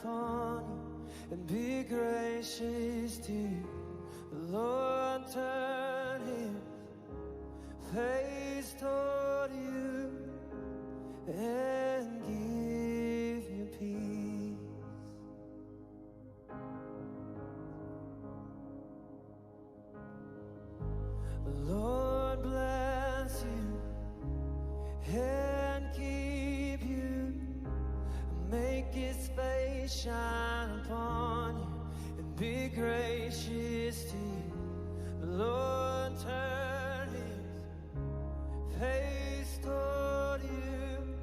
upon you and be gracious to you. The Lord turn his face toward you and give you peace. The Lord bless you and keep you, make his face shine upon you and be gracious to you. The Lord turn his face toward you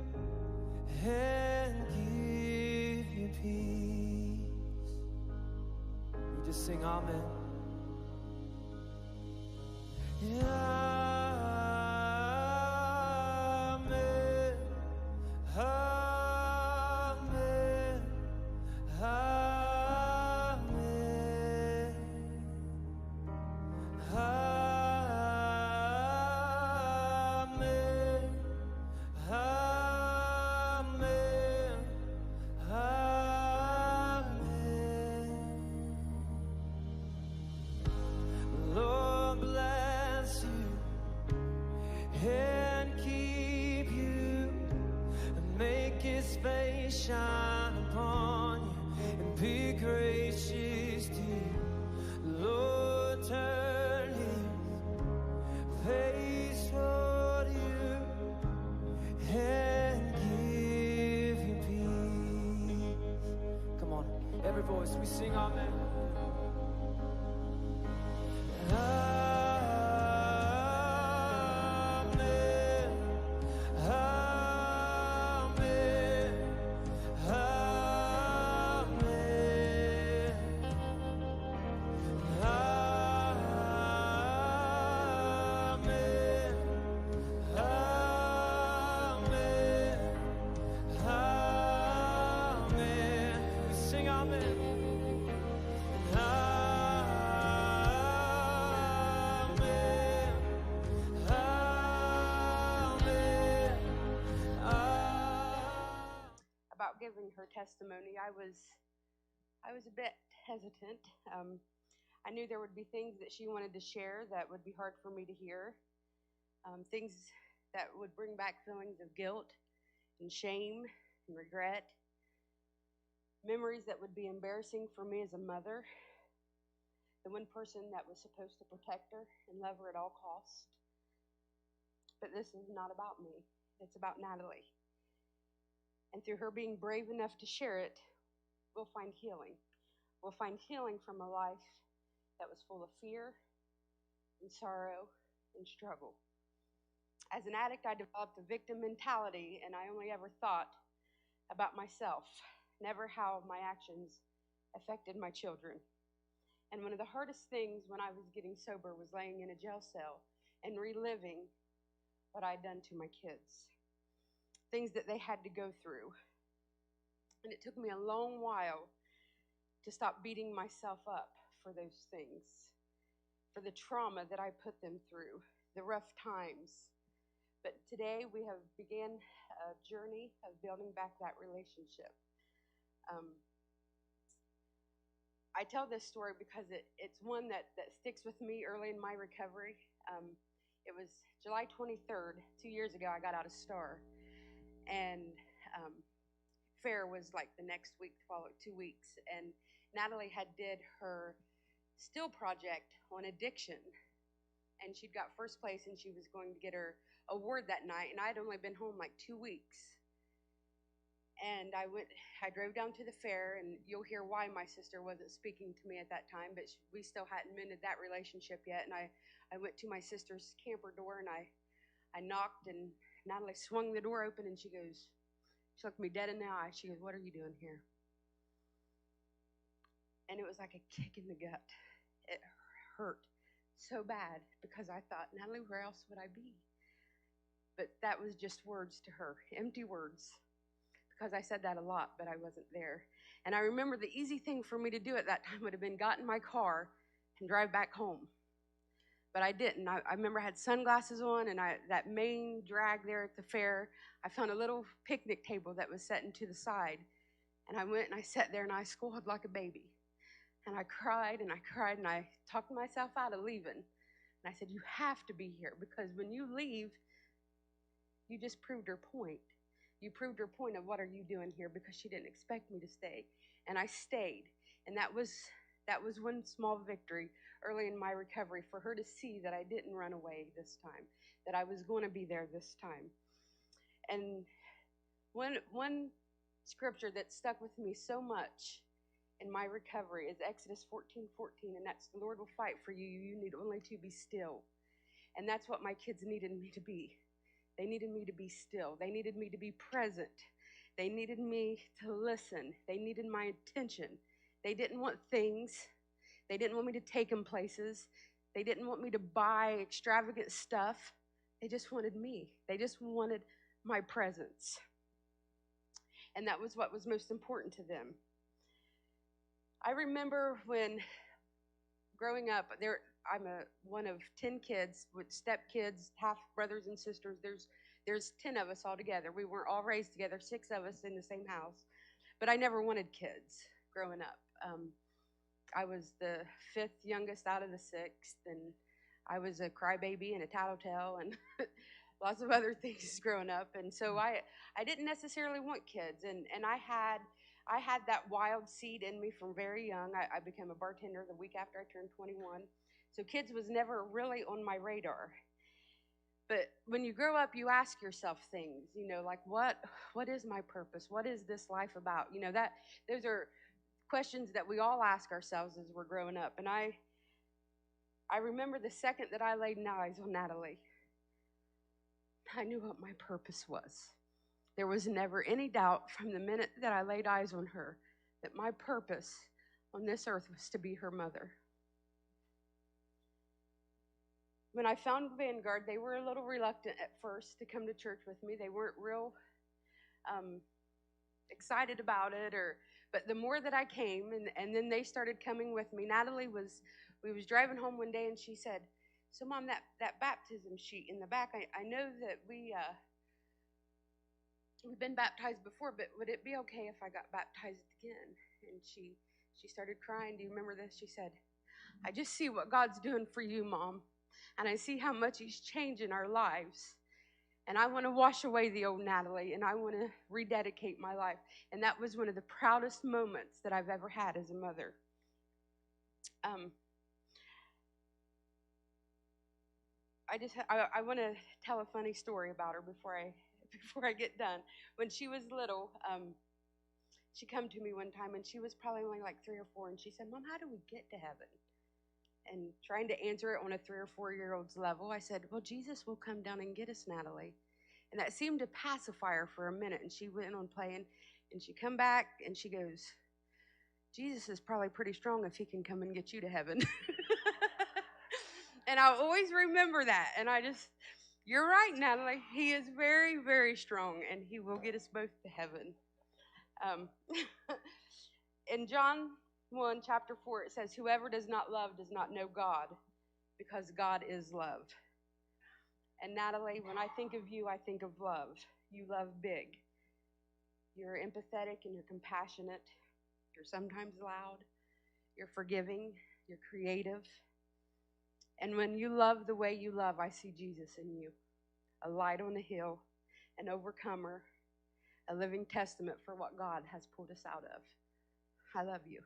and give you peace. You just sing amen. Yeah. And keep you, and make his face shine upon you and be gracious to you. The Lord turn his face toward you and give you peace. Come on, every voice, we sing amen. About giving her testimony, I was a bit hesitant. I knew there would be things that she wanted to share that would be hard for me to hear, things that would bring back feelings of guilt and shame and regret, memories that would be embarrassing for me as a mother, the one person that was supposed to protect her and love her at all costs. But this is not about me. It's about Natalie. And through her being brave enough to share it, we'll find healing. We'll find healing from a life that was full of fear and sorrow and struggle. As an addict, I developed a victim mentality, and I only ever thought about myself, never how my actions affected my children. And one of the hardest things when I was getting sober was laying in a jail cell and reliving what I'd done to my kids, things that they had to go through. And it took me a long while to stop beating myself up for those things, for the trauma that I put them through, the rough times. But today we have began a journey of building back that relationship. I tell this story because it's one that sticks with me early in my recovery. It was July 23rd, 2 years ago, I got out of Star. And fair was like the next week, following 2 weeks. And Natalie had did her still project on addiction. And she'd got first place, and she was going to get her award that night. And I'd only been home like 2 weeks. And I drove down to the fair, and you'll hear why my sister wasn't speaking to me at that time, but we still hadn't mended that relationship yet. And I went to my sister's camper door, and I knocked, and Natalie swung the door open, and she looked me dead in the eye. She goes, "What are you doing here?" And it was like a kick in the gut. It hurt so bad because I thought, Natalie, where else would I be? But that was just words to her, empty words, because I said that a lot, but I wasn't there. And I remember the easy thing for me to do at that time would have been got in my car and drive back home. But I didn't. I remember I had sunglasses on, and that main drag there at the fair, I found a little picnic table that was set into the side. And I went and I sat there and I squalled like a baby. And I cried and I cried and I talked myself out of leaving. And I said, you have to be here because when you leave, you just proved her point. You proved her point of what are you doing here because she didn't expect me to stay. And I stayed. And that was one small victory early in my recovery for her to see that I didn't run away this time, that I was going to be there this time. And one scripture that stuck with me so much in my recovery is Exodus 14:14, and that's the Lord will fight for you. You need only to be still. And that's what my kids needed me to be. They needed me to be still. They needed me to be present. They needed me to listen. They needed my attention. They didn't want things. They didn't want me to take them places. They didn't want me to buy extravagant stuff. They just wanted me. They just wanted my presence. And that was what was most important to them. I remember when growing up, I'm one of 10 kids with stepkids, half brothers and sisters. There's 10 of us all together. We weren't all raised together, 6 of us in the same house. But I never wanted kids growing up. I was the 5th youngest out of the 6th, and I was a crybaby and a tattletale and lots of other things growing up. And so I didn't necessarily want kids, and I had that wild seed in me from very young. I became a bartender the week after I turned 21. So kids was never really on my radar. But when you grow up, you ask yourself things, like what is my purpose? What is this life about? Those are questions that we all ask ourselves as we're growing up. And I remember the second that I laid eyes on Natalie, I knew what my purpose was. There was never any doubt from the minute that I laid eyes on her that my purpose on this earth was to be her mother. When I found Vanguard, they were a little reluctant at first to come to church with me. They weren't real excited about it, but the more that I came, and then they started coming with me. Natalie we was driving home one day, and she said, "So, Mom, that baptism sheet in the back, I know that we've been baptized before, but would it be okay if I got baptized again?" And she started crying. Do you remember this? She said, "I just see what God's doing for you, Mom, and I see how much He's changing our lives. And I want to wash away the old Natalie, and I want to rededicate my life." And that was one of the proudest moments that I've ever had as a mother. I want to tell a funny story about her before I get done. When she was little, she come to me one time, and she was probably only like 3 or 4, and she said, "Mom, how do we get to heaven?" And trying to answer it on a 3 or 4-year-old's level, I said, "Well, Jesus will come down and get us, Natalie." And that seemed to pacify her for a minute, and she went on playing, and she come back, and she goes, "Jesus is probably pretty strong if He can come and get you to heaven." And I always remember that, and you're right, Natalie. He is very, very strong, and He will get us both to heaven. In John 1, chapter 4, it says, "Whoever does not love does not know God, because God is love." And Natalie, when I think of you, I think of love. You love big. You're empathetic and you're compassionate. You're sometimes loud. You're forgiving. You're creative. And when you love the way you love, I see Jesus in you. A light on the hill, an overcomer, a living testament for what God has pulled us out of. I love you.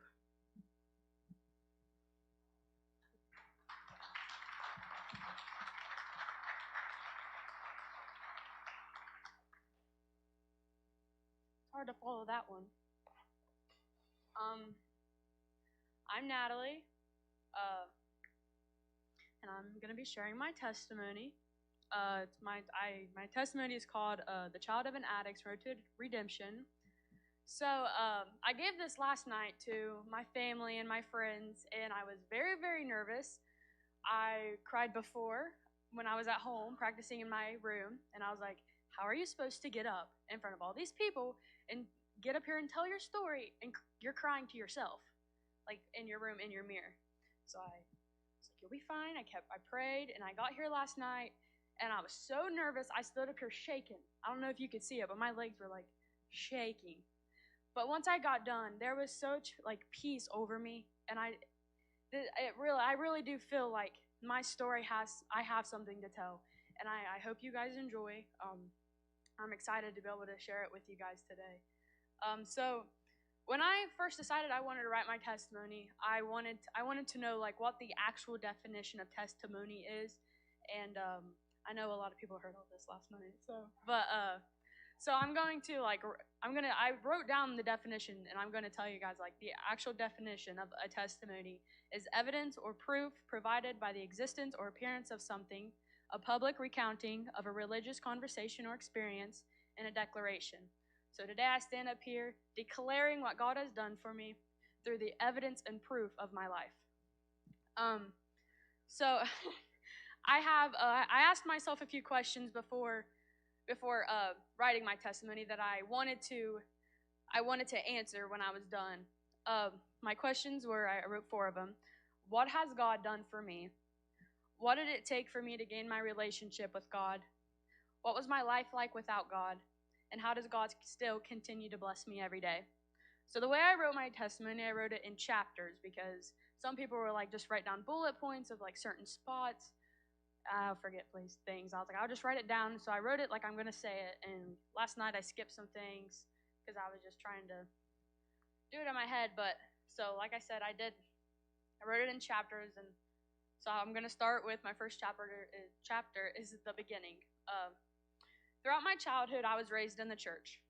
Hard to follow that one. I'm Natalie, and I'm going to be sharing my testimony. My testimony is called "The Child of an Addict's Road to Redemption." So I gave this last night to my family and my friends, and I was very, very nervous. I cried before when I was at home practicing in my room, and I was like, "How are you supposed to get up in front of all these people and get up here and tell your story, and you're crying to yourself, like in your room, in your mirror?" So I was like, "You'll be fine." I prayed, and I got here last night, and I was so nervous, I stood up here shaking. I don't know if you could see it, but my legs were like shaking. But once I got done, there was such like peace over me, and I really do feel like my story I have something to tell, and I hope you guys enjoy. I'm excited to be able to share it with you guys today. So when I first decided I wanted to write my testimony, I wanted to know like what the actual definition of testimony is, and I know a lot of people heard all this last night. So I'm going to I wrote down the definition, and I'm going to tell you guys like the actual definition of a testimony is evidence or proof provided by the existence or appearance of something, a public recounting of a religious conversation or experience, and a declaration. So today I stand up here declaring what God has done for me through the evidence and proof of my life. So I asked myself a few questions before writing my testimony that I wanted to answer when I was done. My questions were, I wrote 4 of them. What has God done for me? What did it take for me to gain my relationship with God? What was my life like without God? And how does God still continue to bless me every day? So the way I wrote my testimony, I wrote it in chapters because some people were like, just write down bullet points of like certain spots. I'll forget things. I was like, I'll just write it down. So I wrote it like I'm going to say it. And last night I skipped some things because I was just trying to do it in my head. But so like I said, I wrote it in chapters. And so I'm going to start with my first chapter is the beginning. Throughout my childhood, I was raised in the church.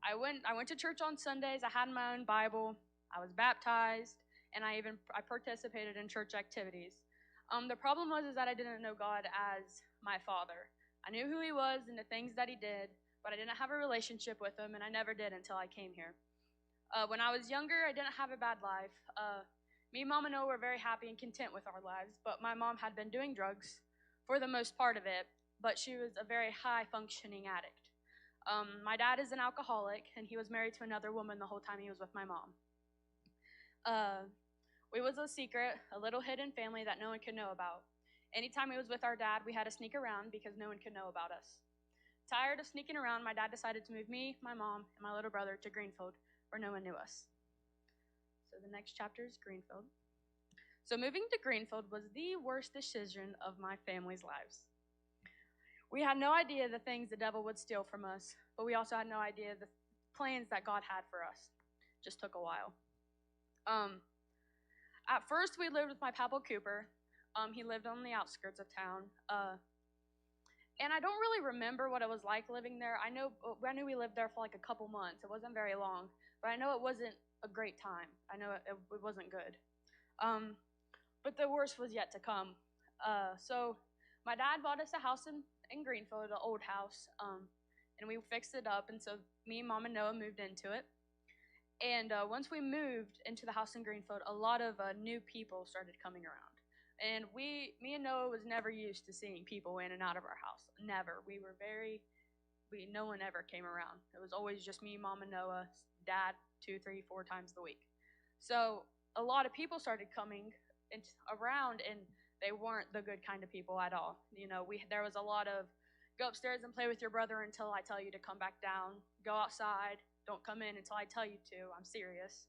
I went to church on Sundays. I had my own Bible. I was baptized, and I participated in church activities. The problem was that I didn't know God as my Father. I knew who He was and the things that He did, but I didn't have a relationship with Him, and I never did until I came here. When I was younger, I didn't have a bad life. Me, Mom, and Noah were very happy and content with our lives, but my mom had been doing drugs for the most part of it, but she was a very high-functioning addict. My dad is an alcoholic, and he was married to another woman the whole time he was with my mom. We was a secret, a little hidden family that no one could know about. Anytime we was with our dad, we had to sneak around because no one could know about us. Tired of sneaking around, my dad decided to move me, my mom, and my little brother to Greenfield, where no one knew us. So the next chapter is Greenfield. So moving to Greenfield was the worst decision of my family's lives. We had no idea the things the devil would steal from us, but we also had no idea the plans that God had for us. Just took a while. At first, we lived with my papa Cooper. He lived on the outskirts of town. And I don't really remember what it was like living there. I knew we lived there for like a couple months. It wasn't very long, but I know it wasn't a great time. I know it wasn't good. But the worst was yet to come. So my dad bought us a house in Greenfield, an old house, and we fixed it up. And so me, Mom, and Noah moved into it. And once we moved into the house in Greenfield, a lot of new people started coming around. And me and Noah was never used to seeing people in and out of our house. Never. No one ever came around. It was always just me, Mom, and Noah, Dad, 2, 3, 4 times a week. So a lot of people started coming around, and they weren't the good kind of people at all. You know, there was a lot of go upstairs and play with your brother until I tell you to come back down. Go outside. Don't come in until I tell you to. I'm serious.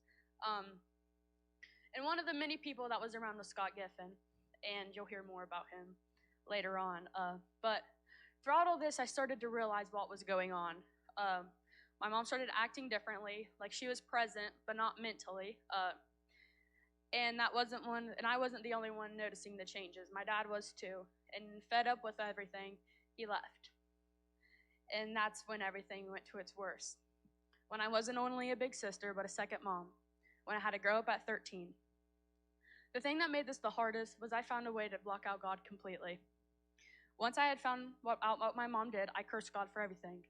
And one of the many people that was around was Scott Giffen, and you'll hear more about him later on. But throughout all this, I started to realize what was going on. My mom started acting differently, like she was present, but not mentally. And I wasn't the only one noticing the changes. My dad was too. And fed up with everything, he left. And that's when everything went to its worst. When I wasn't only a big sister, but a second mom. When I had to grow up at 13. The thing that made this the hardest was I found a way to block out God completely. Once I had found out what my mom did, I cursed God for everything.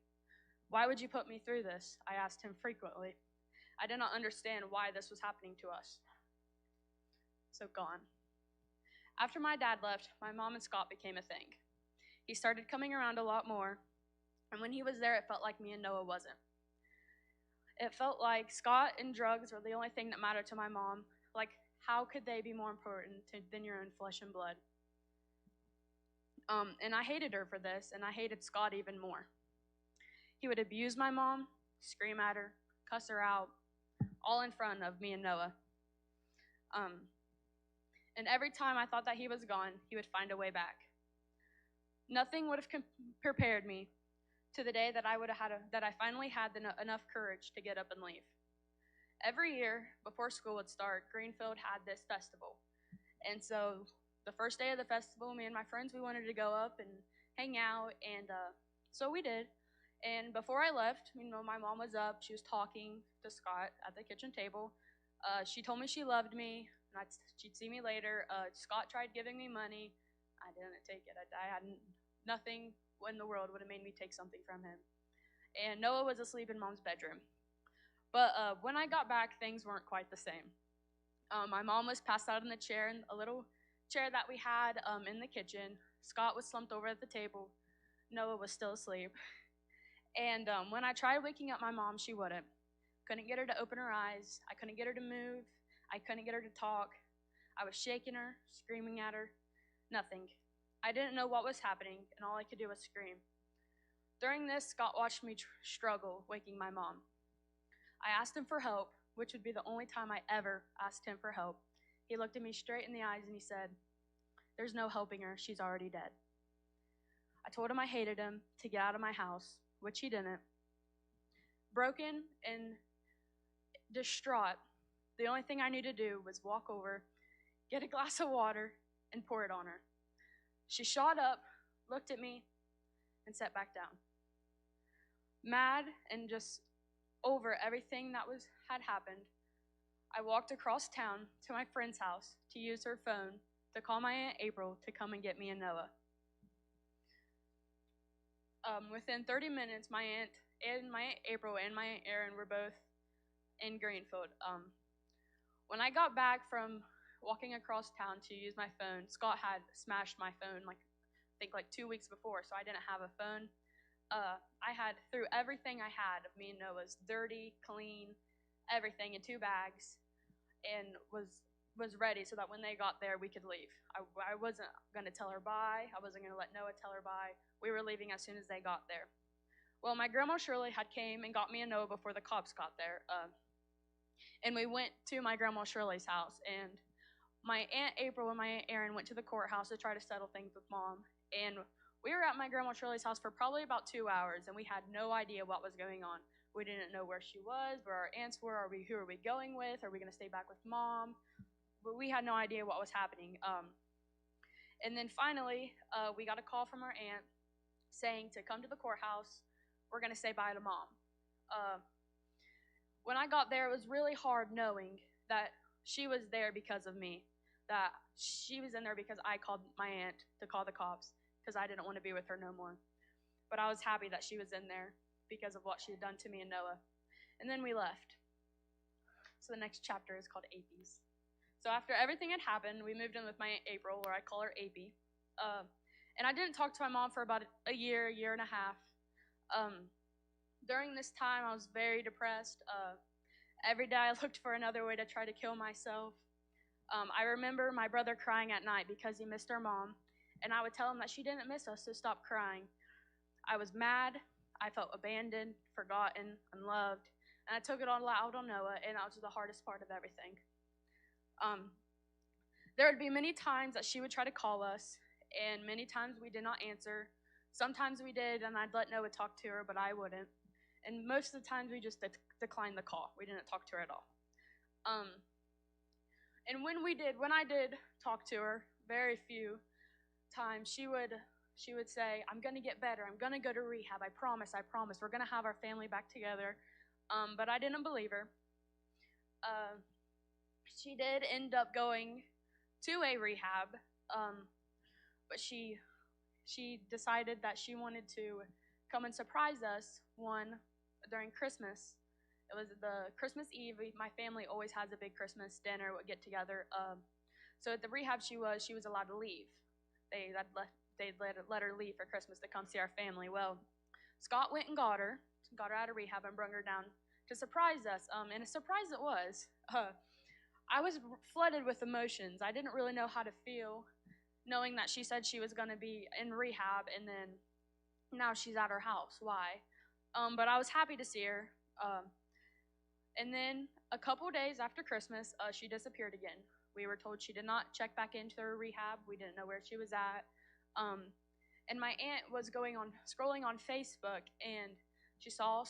Why would you put me through this? I asked him frequently. I did not understand why this was happening to us. So gone. After my dad left, my mom and Scott became a thing. He started coming around a lot more, and when he was there, it felt like me and Noah wasn't. It felt like Scott and drugs were the only thing that mattered to my mom. Like, how could they be more important than your own flesh and blood? And I hated her for this, and I hated Scott even more. He would abuse my mom, scream at her, cuss her out, all in front of me and Noah. And every time I thought that he was gone, he would find a way back. Nothing would have prepared me to the day that I finally had enough courage to get up and leave. Every year before school would start, Greenfield had this festival, and so the first day of the festival, me and my friends, we wanted to go up and hang out, and so we did. And before I left, my mom was up. She was talking to Scott at the kitchen table. She told me she loved me, and she'd see me later. Scott tried giving me money. I didn't take it. I had nothing in the world would have made me take something from him. And Noah was asleep in Mom's bedroom. But when I got back, things weren't quite the same. My mom was passed out in the chair, in a little chair that we had in the kitchen. Scott was slumped over at the table. Noah was still asleep. And when I tried waking up my mom, she wouldn't. Couldn't get her to open her eyes. I couldn't get her to move. I couldn't get her to talk. I was shaking her, screaming at her. Nothing. I didn't know what was happening, and all I could do was scream. During this, Scott watched me struggle waking my mom. I asked him for help, which would be the only time I ever asked him for help. He looked at me straight in the eyes and he said, "There's no helping her. She's already dead." I told him I hated him, to get out of my house, which he didn't. Broken and distraught, the only thing I knew to do was walk over, get a glass of water, and pour it on her. She shot up, looked at me, and sat back down. Mad and just over everything that had happened, I walked across town to my friend's house to use her phone to call my Aunt April to come and get me and Noah. Within 30 minutes, my Aunt April and my Aunt Erin were both in Greenfield. When I got back from walking across town to use my phone, Scott had smashed my phone I think 2 weeks before, so I didn't have a phone. I had threw everything I had of me and Noah's, dirty, clean, everything in 2 bags, and was ready so that when they got there, we could leave. I wasn't going to tell her bye. I wasn't going to let Noah tell her bye. We were leaving as soon as they got there. Well, my grandma Shirley had came and got me and Noah before the cops got there, and we went to my grandma Shirley's house, and my Aunt April and my Aunt Erin went to the courthouse to try to settle things with Mom, and we were at my grandma Shirley's house for probably about 2 hours, and we had no idea what was going on. We didn't know where she was, where our aunts were. Who are we going with? Are we going to stay back with Mom? But we had no idea what was happening. And then finally, we got a call from our aunt saying to come to the courthouse. We're going to say bye to Mom. When I got there, it was really hard knowing that she was there because of me, that she was in there because I called my aunt to call the cops because I didn't want to be with her no more. But I was happy that she was in there because of what she had done to me and Noah. And then we left. So the next chapter is called APs. So after everything had happened, we moved in with my Aunt April, or I call her AP. And I didn't talk to my mom for about a year and a half. During this time, I was very depressed. Every day I looked for another way to try to kill myself. I remember my brother crying at night because he missed our mom, and I would tell him that she didn't miss us, so stop crying. I was mad. I felt abandoned, forgotten, unloved, and I took it all out on Noah, and that was the hardest part of everything. There would be many times that she would try to call us, and many times we did not answer. Sometimes we did, and I'd let Noah talk to her, but I wouldn't. And most of the times we just declined the call. We didn't talk to her at all. And when I did talk to her, very few times, she would say, "I'm going to get better. I'm going to go to rehab. I promise. We're going to have our family back together." But I didn't believe her. She did end up going to a rehab, but she decided that she wanted to come and surprise us during Christmas. It was the Christmas Eve. My family always has a big Christmas dinner, get together. So at the rehab she was allowed to leave. They'd let her leave for Christmas to come see our family. Well, Scott went and got her out of rehab and brought her down to surprise us. And a surprise it was. I was flooded with emotions. I didn't really know how to feel, knowing that she said she was going to be in rehab, and then now she's at her house. Why? But I was happy to see her. And then a couple days after Christmas, she disappeared again. We were told she did not check back into her rehab. We didn't know where she was at. And my aunt was scrolling on Facebook, and she saw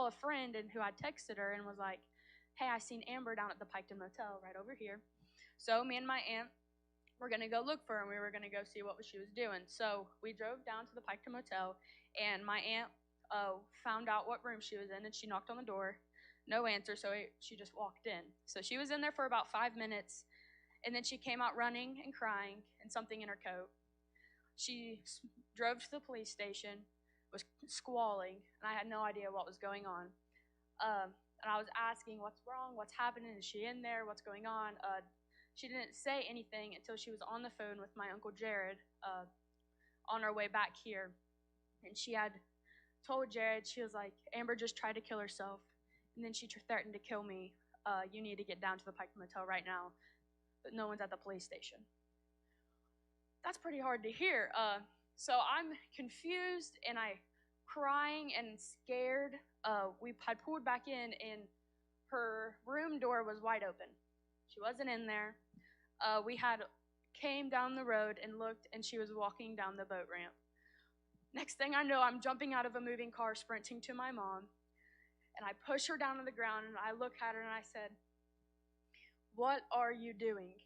a friend and who had texted her and was like, "Hey, I seen Amber down at the Piketon Motel right over here." So me and my aunt were gonna go look for her, and we were gonna go see what she was doing. So we drove down to the Piketon Motel, and my aunt found out what room she was in, and she knocked on the door. No answer, so she just walked in. So she was in there for about 5 minutes, and then she came out running and crying and something in her coat. She drove to the police station, was squalling, and I had no idea what was going on. And I was asking, "What's wrong? What's happening? Is she in there? What's going on?" She didn't say anything until she was on the phone with my Uncle Jared on her way back here. And she had told Jared, she was like, "Amber just tried to kill herself, and then she threatened to kill me. You need to get down to the Pike Motel right now, but no one's at the police station." That's pretty hard to hear. So I'm confused, and I crying and scared. We had pulled back in, and her room door was wide open. She wasn't in there. We had came down the road and looked, and she was walking down the boat ramp. Next thing I know, I'm jumping out of a moving car, sprinting to my mom, and I push her down to the ground, and I look at her, and I said, "What are you doing?"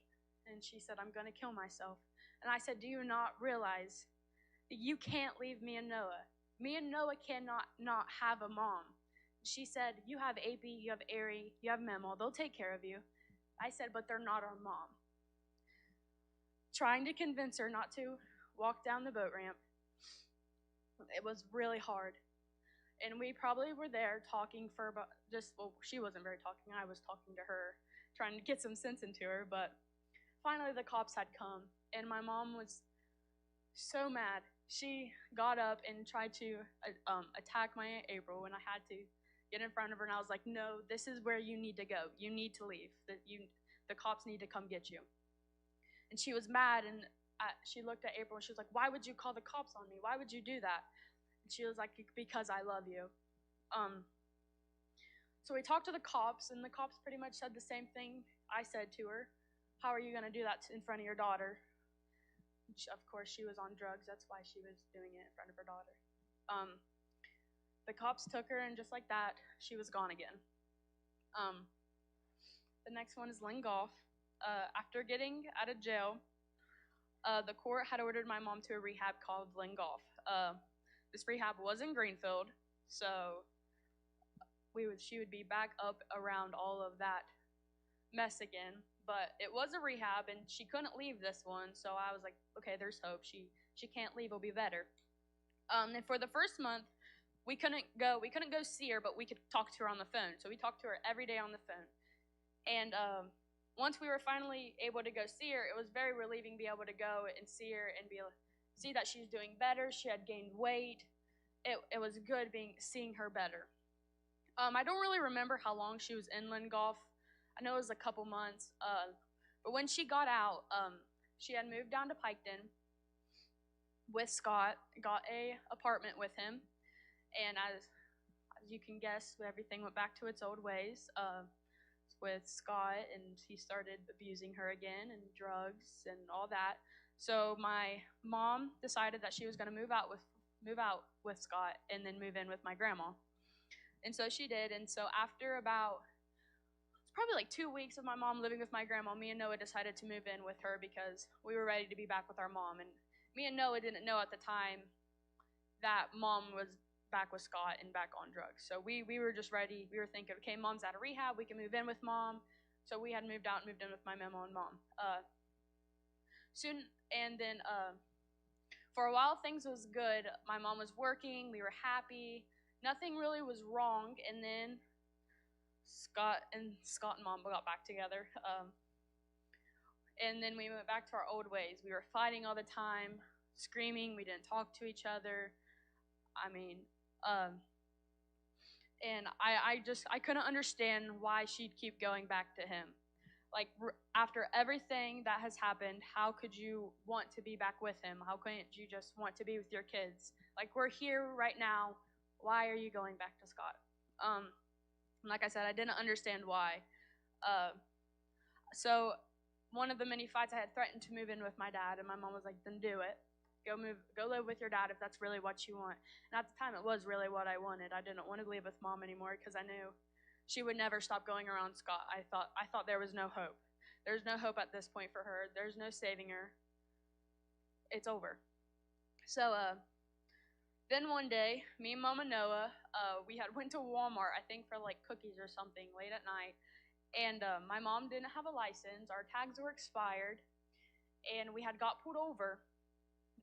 And she said, "I'm going to kill myself." And I said, "Do you not realize that you can't leave me and Noah? Me and Noah cannot not have a mom." She said, "You have AP, you have Ari, you have Memo. They'll take care of you." I said, "But they're not our mom." Trying to convince her not to walk down the boat ramp. It was really hard. And we probably were there talking for about she wasn't very talking. I was talking to her, trying to get some sense into her. But finally the cops had come, and my mom was so mad. She got up and tried to attack my Aunt April, and I had to get in front of her, and I was like, "No, this is where you need to go. You need to leave. The cops need to come get you." And she was mad, and she looked at April, and she was like, "Why would you call the cops on me? Why would you do that?" And she was like, "Because I love you." So we talked to the cops, and the cops pretty much said the same thing I said to her. "How are you going to do that in front of your daughter?" Of course, she was on drugs. That's why she was doing it in front of her daughter. The cops took her, and just like that, she was gone again. The next one is Lynn Goff. After getting out of jail, the court had ordered my mom to a rehab called Lynn Goff. This rehab was in Greenfield, so she would be back up around all of that mess again. But it was a rehab, and she couldn't leave this one, so I was like, okay, there's hope. She can't leave. It'll be better. And for the first month, we couldn't go see her, but we could talk to her on the phone. So we talked to her every day on the phone. And once we were finally able to go see her, it was very relieving to be able to go and see her and see that she's doing better. She had gained weight. It was good seeing her better. I don't really remember how long she was in Lynn Golf. I know it was a couple months. But when she got out, she had moved down to Piketon with Scott, got a apartment with him, and as you can guess, everything went back to its old ways with Scott, and he started abusing her again, and drugs and all that. So my mom decided that she was going to move out with Scott and then move in with my grandma, and so she did. And so after probably like 2 weeks of my mom living with my grandma, me and Noah decided to move in with her because we were ready to be back with our mom. And me and Noah didn't know at the time that mom was back with Scott and back on drugs. So we were just ready. We were thinking, okay, mom's out of rehab. We can move in with mom. So we had moved out and moved in with my memo and mom. For a while, things was good. My mom was working. We were happy. Nothing really was wrong. And then Scott and mom got back together. And then we went back to our old ways. We were fighting all the time, screaming. We didn't talk to each other. And I couldn't understand why she'd keep going back to him. Like, after everything that has happened, how could you want to be back with him? How couldn't you just want to be with your kids? Like, we're here right now. Why are you going back to Scott? Like I said, I didn't understand why. Uh, so one of the many fights, I had threatened to move in with my dad, and my mom was like, "Then do it. Go live with your dad if that's really what you want." And at the time, it was really what I wanted. I didn't want to live with mom anymore because I knew she would never stop going around Scott. I thought there was no hope. There's no hope at this point for her. There's no saving her. It's over. So then one day, me and Mama Noah, we had went to Walmart, I think for like cookies or something late at night. And my mom didn't have a license. Our tags were expired, and we had got pulled over.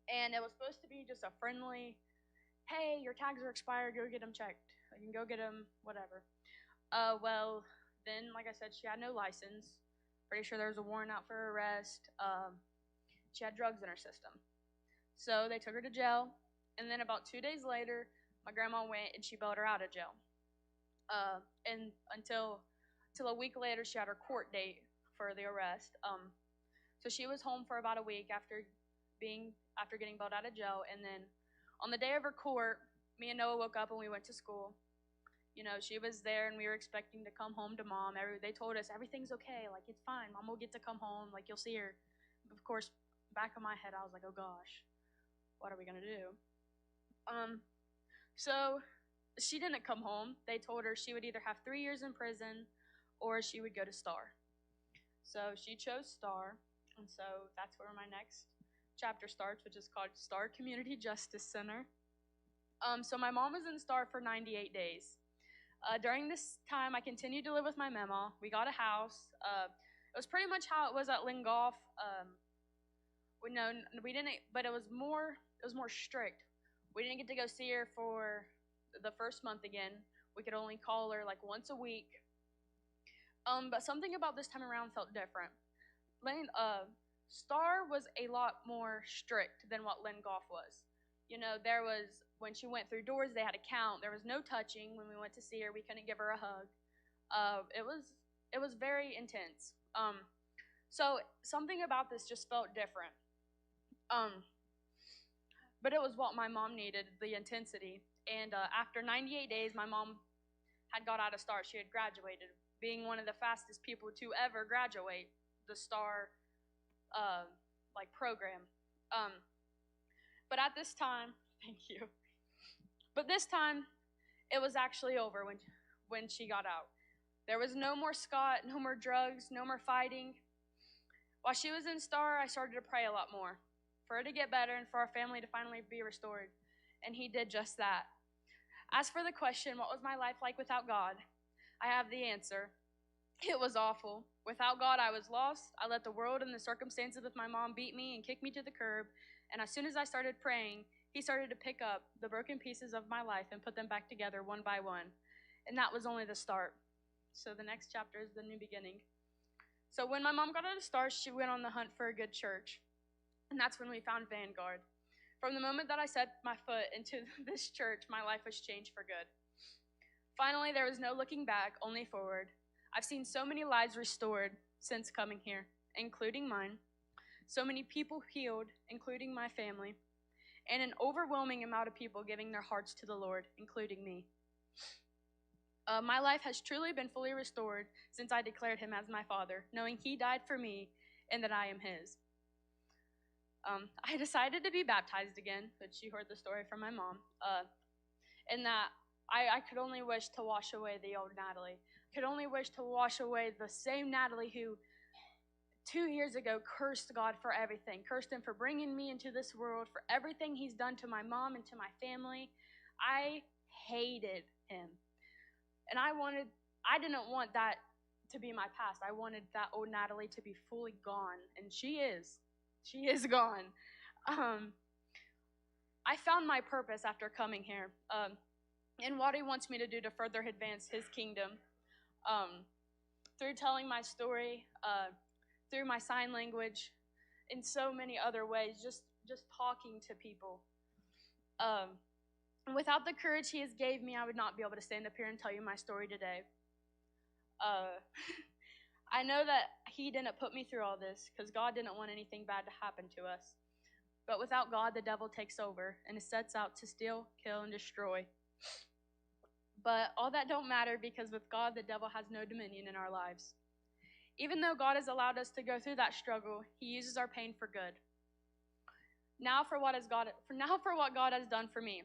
And it was supposed to be just a friendly, "Hey, your tags are expired. Go get them checked. You can go get them, whatever." Well, then, like I said, she had no license. Pretty sure there was a warrant out for her arrest. She had drugs in her system. So they took her to jail. And then about 2 days later, my grandma went and she bailed her out of jail. And until a week later, she had her court date for the arrest. So she was home for about a week after getting bailed out of jail. And then on the day of her court, me and Noah woke up and we went to school. You know, she was there and we were expecting to come home to mom. They told us everything's okay, like it's fine. Mom will get to come home, like you'll see her. Of course, back of my head, I was like, oh gosh, what are we gonna do? So she didn't come home. They told her she would either have 3 years in prison or she would go to Star. So she chose Star, and so that's where my next chapter starts, which is called Star Community Justice Center. So my mom was in Star for 98 days. During this time, I continued to live with my mama. We got a house. It was pretty much how it was at Lingoff. We didn't, but it was more strict. We didn't get to go see her for the first month again. We could only call her like once a week. But something about this time around felt different. Star was a lot more strict than what Lingoff was. You know, when she went through doors, they had a count. There was no touching. When we went to see her, we couldn't give her a hug. It was very intense. So something about this just felt different. But it was what my mom needed, the intensity. And after 98 days, my mom had got out of Star. She had graduated, being one of the fastest people to ever graduate the Star program. But at this time, thank you. But this time, it was actually over when she got out. There was no more Scott, no more drugs, no more fighting. While she was in Star, I started to pray a lot more for her to get better and for our family to finally be restored. And he did just that. As for the question, what was my life like without God? I have the answer. It was awful. Without God, I was lost. I let the world and the circumstances with my mom beat me and kick me to the curb. And as soon as I started praying, he started to pick up the broken pieces of my life and put them back together one by one. And that was only the start. So the next chapter is the new beginning. So when my mom got out of Star, she went on the hunt for a good church. And that's when we found Vanguard. From the moment that I set my foot into this church, my life was changed for good. Finally, there was no looking back, only forward. I've seen so many lives restored since coming here, including mine. So many people healed, including my family. And an overwhelming amount of people giving their hearts to the Lord, including me. My life has truly been fully restored since I declared him as my Father, knowing he died for me and that I am his. I decided to be baptized again, but you heard the story from my mom, and that I could only wish to wash away the old Natalie. I could only wish to wash away the same Natalie who 2 years ago cursed God for everything, cursed him for bringing me into this world, for everything he's done to my mom and to my family. I hated him. And I didn't want that to be my past. I wanted that old Natalie to be fully gone, and she is. She is gone. I found my purpose after coming here, and what he wants me to do to further advance his kingdom. Through telling my story, through my sign language, in so many other ways, just talking to people. Without the courage he has gave me, I would not be able to stand up here and tell you my story today. I know that he didn't put me through all this because God didn't want anything bad to happen to us. But without God, the devil takes over and sets out to steal, kill, and destroy. But all that don't matter because with God, the devil has no dominion in our lives. Even though God has allowed us to go through that struggle, he uses our pain for good. Now for what God has done for me.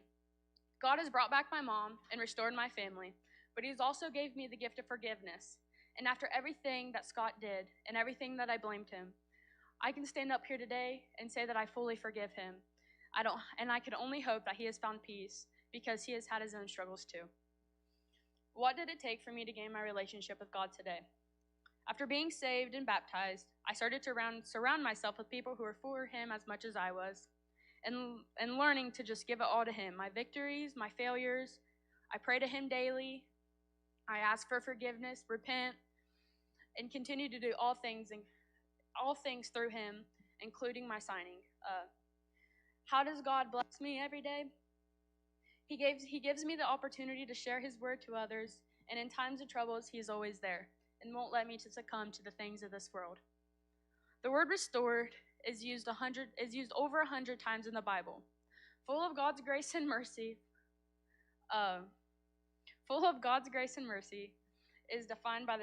God has brought back my mom and restored my family, but he's also gave me the gift of forgiveness. And after everything that Scott did and everything that I blamed him, I can stand up here today and say that I fully forgive him. I can only hope that he has found peace because he has had his own struggles too. What did it take for me to gain my relationship with God today? After being saved and baptized, I started to surround myself with people who were for him as much as I was, and learning to just give it all to him. My victories, my failures, I pray to him daily. I ask for forgiveness, repent, and continue to do all things through him, including my signing. How does God bless me every day? He gives me the opportunity to share his word to others, and in times of troubles, he is always there and won't let me to succumb to the things of this world. The word restored is used over 100 times in the Bible. Full of God's grace and mercy is defined by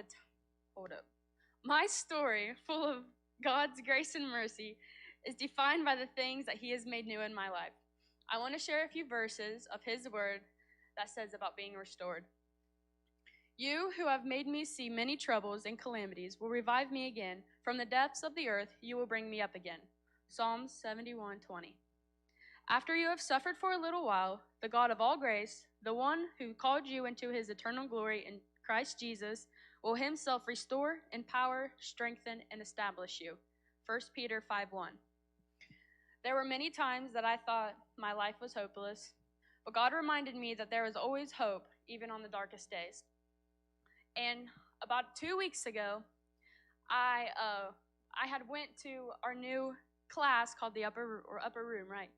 My story, full of God's grace and mercy, is defined by the things that he has made new in my life. I want to share a few verses of his word that says about being restored. You who have made me see many troubles and calamities will revive me again. From the depths of the earth you will bring me up again. Psalms 71:20. After you have suffered for a little while, the God of all grace, the one who called you into his eternal glory in Christ Jesus, will himself restore, empower, strengthen, and establish you. 1 Peter 5:1. There were many times that I thought my life was hopeless, but God reminded me that there is always hope, even on the darkest days. And about 2 weeks ago, I had went to our new class called the upper room, right?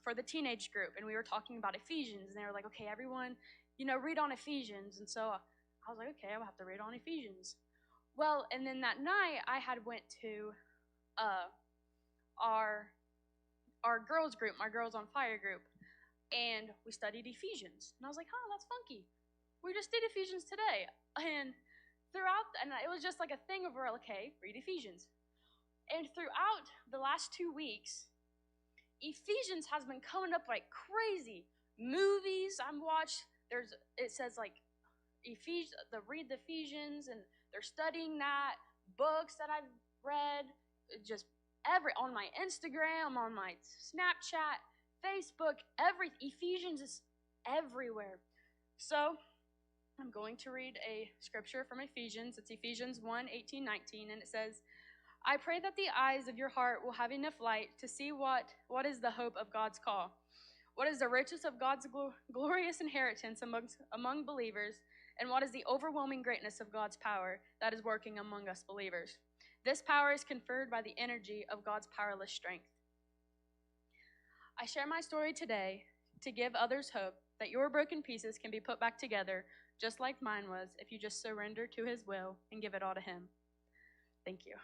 For the teenage group, and we were talking about Ephesians, and they were like, okay, everyone, read on Ephesians. And so I was like, okay, I'll have to read on Ephesians. Well, and then that night I had went to our girls group, my Girls on Fire group, and we studied Ephesians. And I was like, oh, that's funky. We just did Ephesians today. And it was just like a thing of, okay, read Ephesians. And throughout the last 2 weeks, Ephesians has been coming up like crazy. Movies I've watched, it says like read the Ephesians, and they're studying that. Books that I've read, just on my Instagram, on my Snapchat, Facebook, Ephesians is everywhere. So I'm going to read a scripture from Ephesians. It's Ephesians 1:18-19, and it says, I pray that the eyes of your heart will have enough light to see what is the hope of God's call, what is the riches of God's glorious inheritance among believers, and what is the overwhelming greatness of God's power that is working among us believers. This power is conferred by the energy of God's powerless strength. I share my story today to give others hope that your broken pieces can be put back together just like mine was if you just surrender to his will and give it all to him. Thank you.